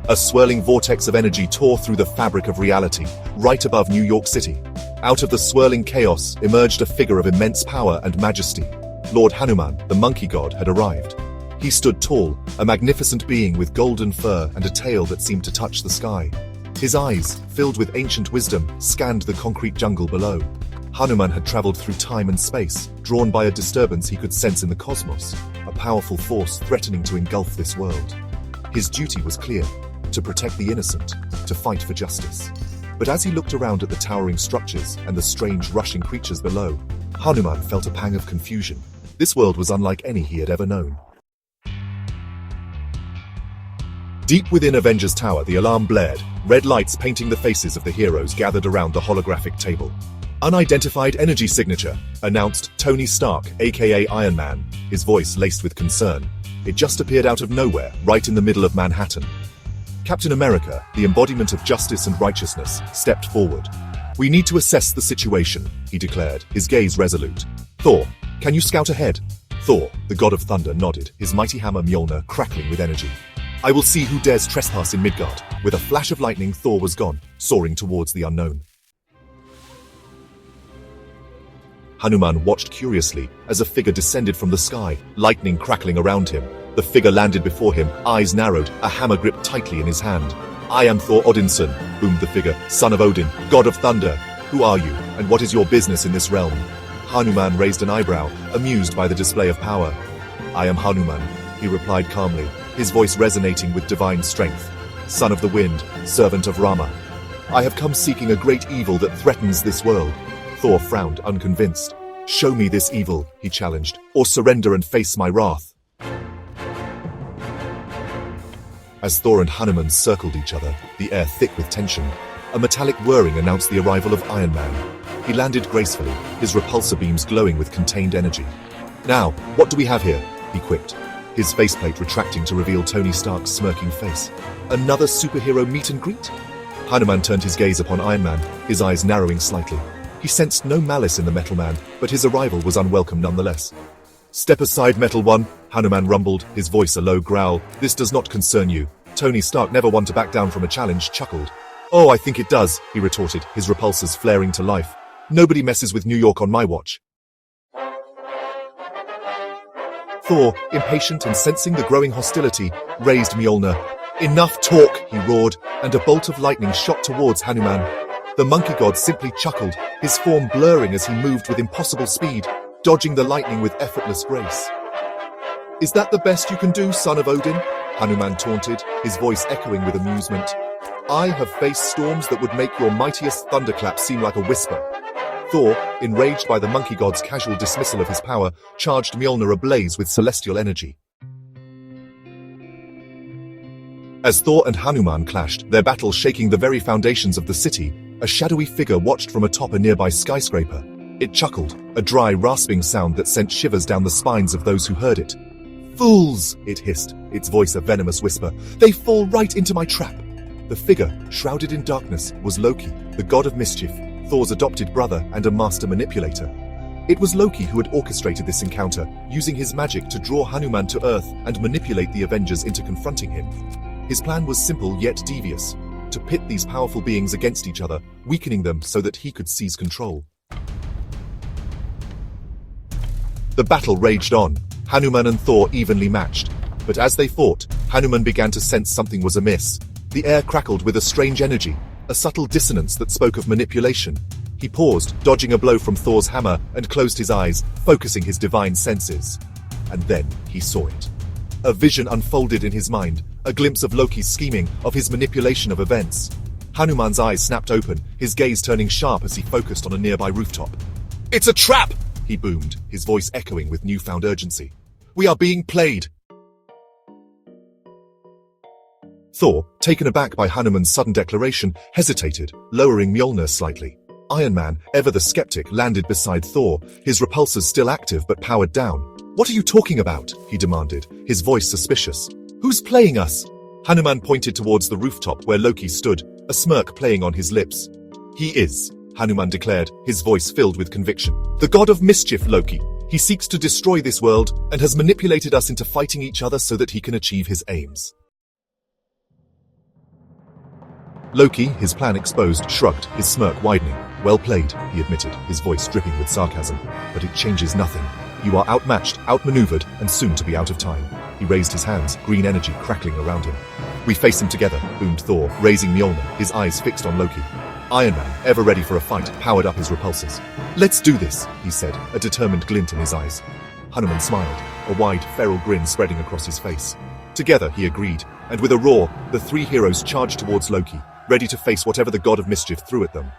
A swirling vortex of energy tore through the fabric of reality, right above New York City. Out of the swirling chaos emerged a figure of immense power and majesty. Lord Hanuman, the monkey god, had arrived. He stood tall, a magnificent being with golden fur and a tail that seemed to touch the sky. His eyes, filled with ancient wisdom, scanned the concrete jungle below. Hanuman had traveled through time and space, drawn by a disturbance he could sense in the cosmos, a powerful force threatening to engulf this world. His duty was clear: to protect the innocent, to fight for justice. But as he looked around at the towering structures and the strange rushing creatures below, Hanuman felt a pang of confusion. This world was unlike any he had ever known. Deep within Avengers Tower, the alarm blared, red lights painting the faces of the heroes gathered around the holographic table. "Unidentified energy signature," announced Tony Stark, aka Iron Man, his voice laced with concern. It just appeared out of nowhere, right in the middle of Manhattan. Captain America, the embodiment of justice and righteousness, stepped forward. "We need to assess the situation," he declared, his gaze resolute. "Thor, can you scout ahead?" Thor, the god of thunder, nodded, his mighty hammer Mjolnir crackling with energy. "I will see who dares trespass in Midgard." With a flash of lightning, Thor was gone, soaring towards the unknown. Hanuman watched curiously as a figure descended from the sky, lightning crackling around him. The figure landed before him, eyes narrowed, a hammer gripped tightly in his hand. "I am Thor Odinson," boomed the figure, "son of Odin, god of thunder. Who are you, and what is your business in this realm?" Hanuman raised an eyebrow, amused by the display of power. "I am Hanuman," he replied calmly, his voice resonating with divine strength. "Son of the wind, servant of Rama. I have come seeking a great evil that threatens this world." Thor frowned, unconvinced. "Show me this evil," he challenged, "or surrender and face my wrath." As Thor and Hanuman circled each other, the air thick with tension, a metallic whirring announced the arrival of Iron Man. He landed gracefully, his repulsor beams glowing with contained energy. "Now, what do we have here?" he quipped, his faceplate retracting to reveal Tony Stark's smirking face. "Another superhero meet and greet?" Hanuman turned his gaze upon Iron Man, his eyes narrowing slightly. He sensed no malice in the Metal Man, but his arrival was unwelcome nonetheless. "Step aside, Metal One," Hanuman rumbled, his voice a low growl. "This does not concern you." Tony Stark, never one to back down from a challenge, chuckled. "Oh, I think it does," he retorted, his repulsors flaring to life. "Nobody messes with New York on my watch." Thor, impatient and sensing the growing hostility, raised Mjolnir. "Enough talk," he roared, and a bolt of lightning shot towards Hanuman. The monkey god simply chuckled, his form blurring as he moved with impossible speed, dodging the lightning with effortless grace. "Is that the best you can do, son of Odin?" Hanuman taunted, his voice echoing with amusement. "I have faced storms that would make your mightiest thunderclap seem like a whisper." Thor, enraged by the monkey god's casual dismissal of his power, charged Mjolnir ablaze with celestial energy. As Thor and Hanuman clashed, their battle shaking the very foundations of the city, a shadowy figure watched from atop a nearby skyscraper. It chuckled, a dry, rasping sound that sent shivers down the spines of those who heard it. "Fools!" it hissed, its voice a venomous whisper. "They fall right into my trap." The figure, shrouded in darkness, was Loki, the god of mischief, Thor's adopted brother and a master manipulator. It was Loki who had orchestrated this encounter, using his magic to draw Hanuman to Earth and manipulate the Avengers into confronting him. His plan was simple yet devious: to pit these powerful beings against each other, weakening them so that he could seize control. The battle raged on, Hanuman and Thor evenly matched. But as they fought, Hanuman began to sense something was amiss. The air crackled with a strange energy, a subtle dissonance that spoke of manipulation. He paused, dodging a blow from Thor's hammer, and closed his eyes, focusing his divine senses. And then he saw it. A vision unfolded in his mind, a glimpse of Loki's scheming, of his manipulation of events. Hanuman's eyes snapped open, his gaze turning sharp as he focused on a nearby rooftop. "It's a trap!" he boomed, his voice echoing with newfound urgency. "We are being played!" Thor, taken aback by Hanuman's sudden declaration, hesitated, lowering Mjolnir slightly. Iron Man, ever the skeptic, landed beside Thor, his repulsors still active but powered down. "What are you talking about?" he demanded, his voice suspicious. "Who's playing us?" Hanuman pointed towards the rooftop where Loki stood, a smirk playing on his lips. "He is," Hanuman declared, his voice filled with conviction. "The god of mischief, Loki. He seeks to destroy this world and has manipulated us into fighting each other so that he can achieve his aims." Loki, his plan exposed, shrugged, his smirk widening. Well played, he admitted, his voice dripping with sarcasm. But it changes nothing. You are outmatched, outmaneuvered, and soon to be out of time. He raised his hands, green energy crackling around him. We face him together, boomed Thor, raising Mjolnir, his eyes fixed on Loki. Iron Man, ever ready for a fight, powered up his repulsors. Let's do this, he said, a determined glint in his eyes. Hanuman smiled, a wide, feral grin spreading across his face. Together, he agreed, and with a roar, the three heroes charged towards Loki, ready to face whatever the god of mischief threw at them.